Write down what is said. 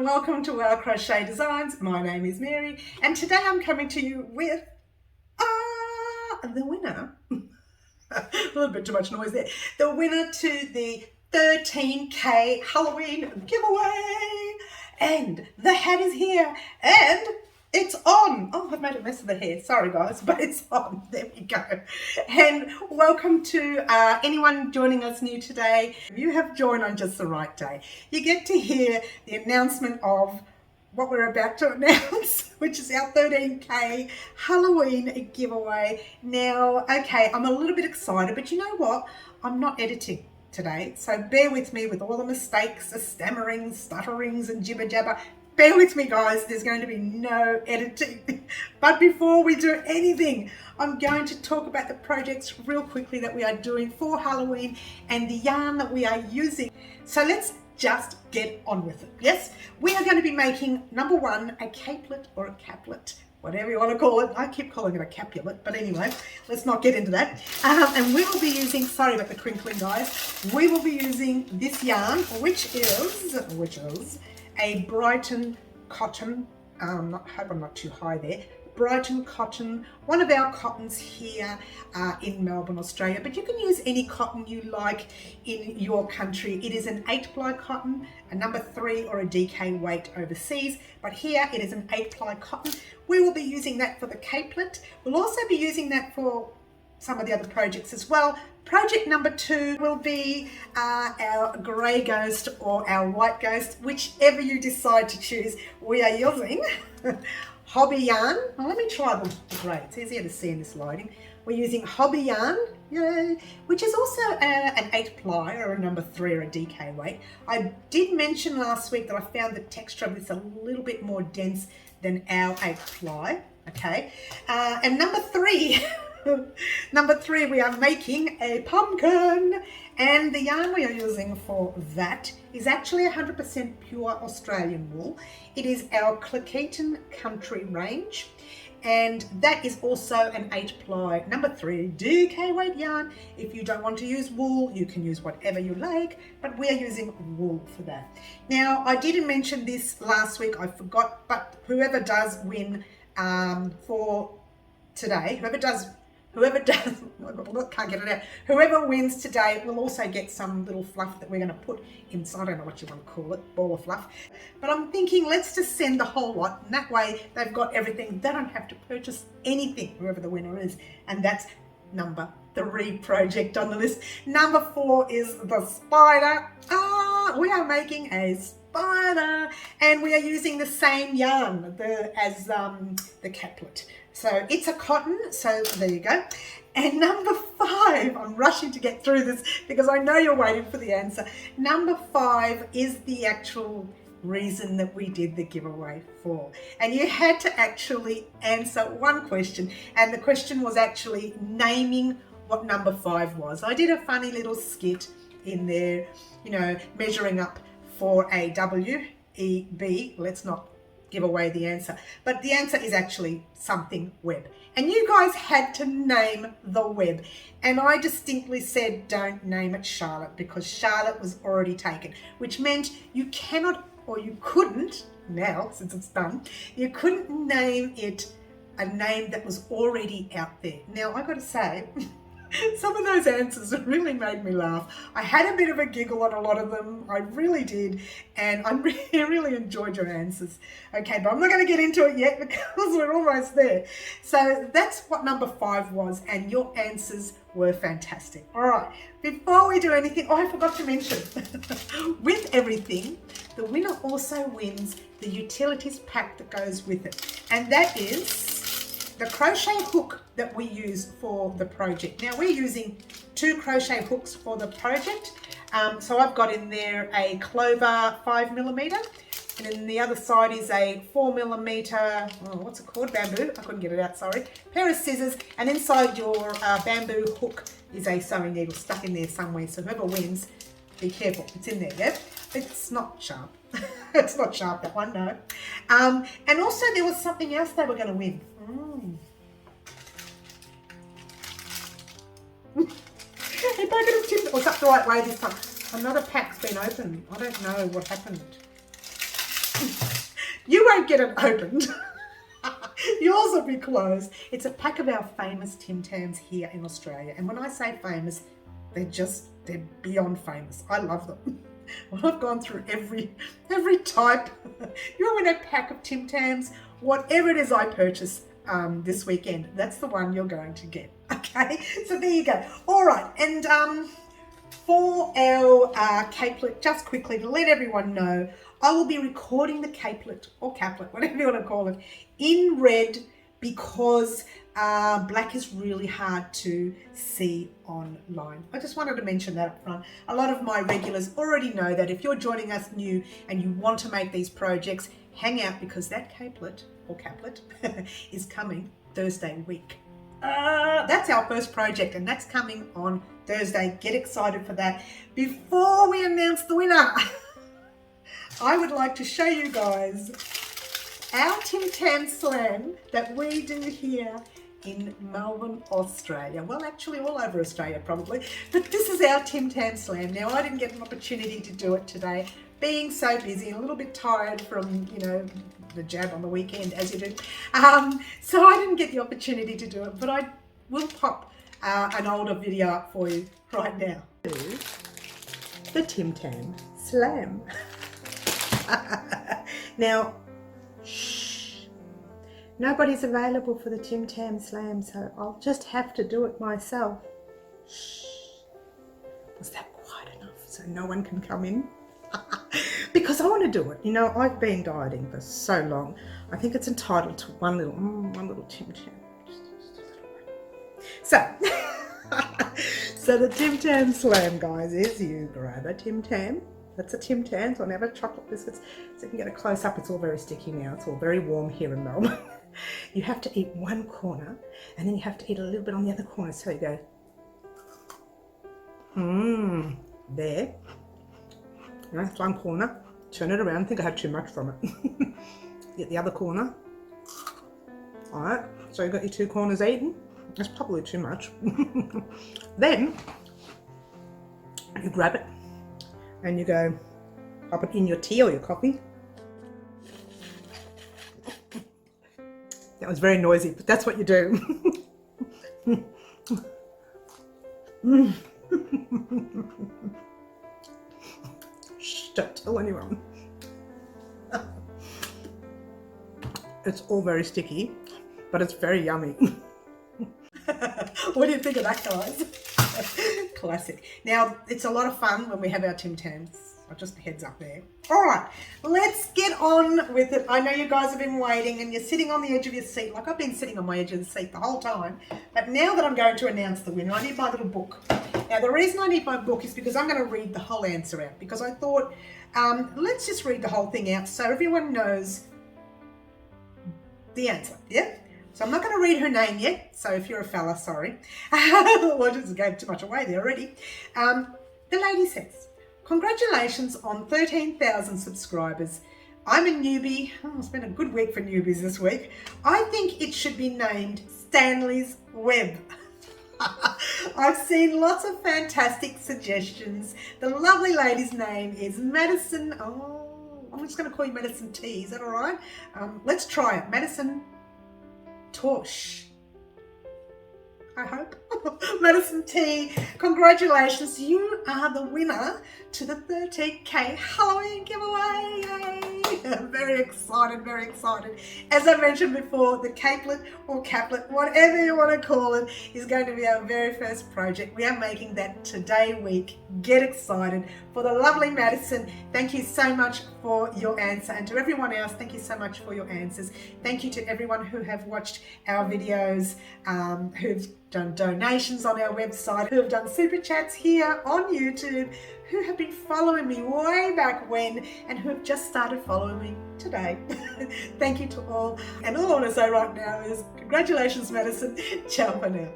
welcome to our Crochet Designs. My name is Mary and today I'm coming to you with the winner. A little bit too much noise there. The winner to the 13K Halloween giveaway. And the hat is here and it's on. Oh, I've made a mess of the hair. Sorry guys, but it's on. There we go. And welcome to anyone joining us new today. You have joined on just the right day. You get to hear the announcement of what we're about to announce, which is our 13K Halloween giveaway. Now, okay, I'm a little bit excited, but you know what? I'm not editing today, so bear with me with all the mistakes, the stammerings, stutterings and jibber jabber. Bear with me guys, there's going to be no editing. But before we do anything, I'm going to talk about the projects real quickly that we are doing for Halloween and the yarn that we are using. So let's just get on with it. Yes, we are going to be making, number one, a capelet or a caplet, whatever you want to call it. I keep calling it a capulet, but anyway, let's not get into that. And we will be using, sorry about the crinkling guys, we will be using this yarn, which is a Brighton cotton, hope I'm not too high there, Brighton cotton, one of our cottons here in Melbourne, Australia, but you can use any cotton you like in your country. It is an 8-ply cotton, a number 3 or a DK weight overseas, but here it is an 8-ply cotton. We will be using that for the capelet. We'll also be using that for some of the other projects as well. Project number 2 will be our grey ghost or our white ghost, whichever you decide to choose. We are using hobby yarn. Now, let me try the grey. It's easier to see in this lighting. We're using hobby yarn, yay, which is also an 8-ply or a number 3 or a DK weight. I did mention last week that I found the texture of this a little bit more dense than our 8-ply. Okay, and number 3. Number 3, we are making a pumpkin, and the yarn we are using for that is actually 100% pure Australian wool. It is our Cleckheaton Country range, and that is also an 8-ply number 3 DK weight yarn. If you don't want to use wool, you can use whatever you like, but we are using wool for that. Now, I didn't mention this last week, I forgot, but whoever does win for today, whoever wins today will also get some little fluff that we're going to put inside. I don't know what you want to call it, ball of fluff. But I'm thinking let's just send the whole lot, and that way they've got everything. They don't have to purchase anything, whoever the winner is. And that's number 3 project on the list. Number 4 is the spider. We are making a spider, and we are using the same yarn as the caplet. So it's a cotton, so there you go. And number 5, I'm rushing to get through this because I know you're waiting for the answer. Number 5 is the actual reason that we did the giveaway for. And you had to actually answer one question, and the question was actually naming what number 5 was. I did a funny little skit in there, you know, measuring up for a W-E-B. Let's not give away the answer, but the answer is actually something web, and you guys had to name the web, and I distinctly said don't name it Charlotte because Charlotte was already taken, which meant you cannot, or you couldn't now since it's done, you couldn't name it a name that was already out there. Now I got to say some of those answers really made me laugh. I had a bit of a giggle on a lot of them. I really did. And I really enjoyed your answers. Okay, but I'm not going to get into it yet because we're almost there. So that's what number 5 was. And your answers were fantastic. All right, before we do anything, I forgot to mention, with everything, the winner also wins the utilities pack that goes with it. And that is the crochet hook that we use for the project. Now we're using 2 crochet hooks for the project. So I've got in there a clover 5mm, and then the other side is a 4mm, oh, what's it called? Bamboo. I couldn't get it out, sorry. Pair of scissors, and inside your bamboo hook is a sewing needle stuck in there somewhere. So whoever wins, be careful. It's in there, yeah? It's not sharp. It's not sharp, that one, no. And also there was something else they were going to win. Hey, packet of chips. What's up the right way this time? Another pack's been opened. I don't know what happened. You won't get it opened. Yours will be closed. It's a pack of our famous Tim Tams here in Australia. And when I say famous, they're beyond famous. I love them. Well, I've gone through every type. You want a pack of Tim Tams? Whatever it is I purchase this weekend, that's the one you're going to get. Okay, so there you go. All right, and for our capelet, just quickly to let everyone know, I will be recording the capelet or caplet, whatever you want to call it, in red because black is really hard to see online. I just wanted to mention that up front. A lot of my regulars already know that if you're joining us new and you want to make these projects, hang out because that capelet or caplet is coming Thursday week. That's our first project and that's coming on Thursday. Get excited for that. Before we announce the winner, I would like to show you guys our Tim Tam Slam that we do here in Melbourne, Australia. Well, actually all over Australia probably, but this is our Tim Tam Slam. Now, I didn't get an opportunity to do it today, being so busy and a little bit tired from, you know, the jab on the weekend, as you do. So I didn't get the opportunity to do it, but I will pop an older video up for you right now. The Tim Tam Slam. Now, shh, nobody's available for the Tim Tam Slam, so I'll just have to do it myself. Shh. Was that quiet enough so no one can come in? Because I want to do it. You know, I've been dieting for so long. I think it's entitled to one little Tim Tam. So, so the Tim Tam Slam, guys, is you grab a Tim Tam. That's a Tim Tam, so I'll never chocolate biscuits. So you can get a close up. It's all very sticky now. It's all very warm here in Melbourne. You have to eat one corner and then you have to eat a little bit on the other corner. So you go, there. That's one corner. Turn it around. I think I had too much from it. Get the other corner. All right. So you've got your two corners eaten. That's probably too much. Then you grab it and you go pop it in your tea or your coffee. That was very noisy, but that's what you do. Shh, don't tell anyone. It's all very sticky, but it's very yummy. What do you think of that, guys? Classic. Now, it's a lot of fun when we have our Tim Tams. Just a heads up there. All right, let's get on with it. I know you guys have been waiting and you're sitting on the edge of your seat, like I've been sitting on my edge of the seat the whole time. But now that I'm going to announce the winner, I need my little book. Now, the reason I need my book is because I'm going to read the whole answer out, because I thought, let's just read the whole thing out so everyone knows the answer, yeah? So I'm not going to read her name yet, so if you're a fella, sorry. I just gave too much away there already. The lady says, congratulations on 13,000 subscribers. I'm a newbie. Oh, it's been a good week for newbies this week. I think it should be named Stanley's Web. I've seen lots of fantastic suggestions. The lovely lady's name is Madison. Oh, I'm just going to call you Madison T. Is that all right? Let's try it. Madison Tosh, I hope. Madison T, congratulations. You are the winner to the 13K Halloween giveaway. Yay! I'm very excited, very excited. As I mentioned before, the capelet or caplet, whatever you want to call it, is going to be our very first project. We are making that today week. Get excited. For the lovely Madison, thank you so much for your answer. And to everyone else, thank you so much for your answers. Thank you to everyone who have watched our videos, who've done donations on our website, who have done super chats here on YouTube, who have been following me way back when, and who have just started following me today. Thank you to all. And all I want to say right now is congratulations, Madison. Ciao for now.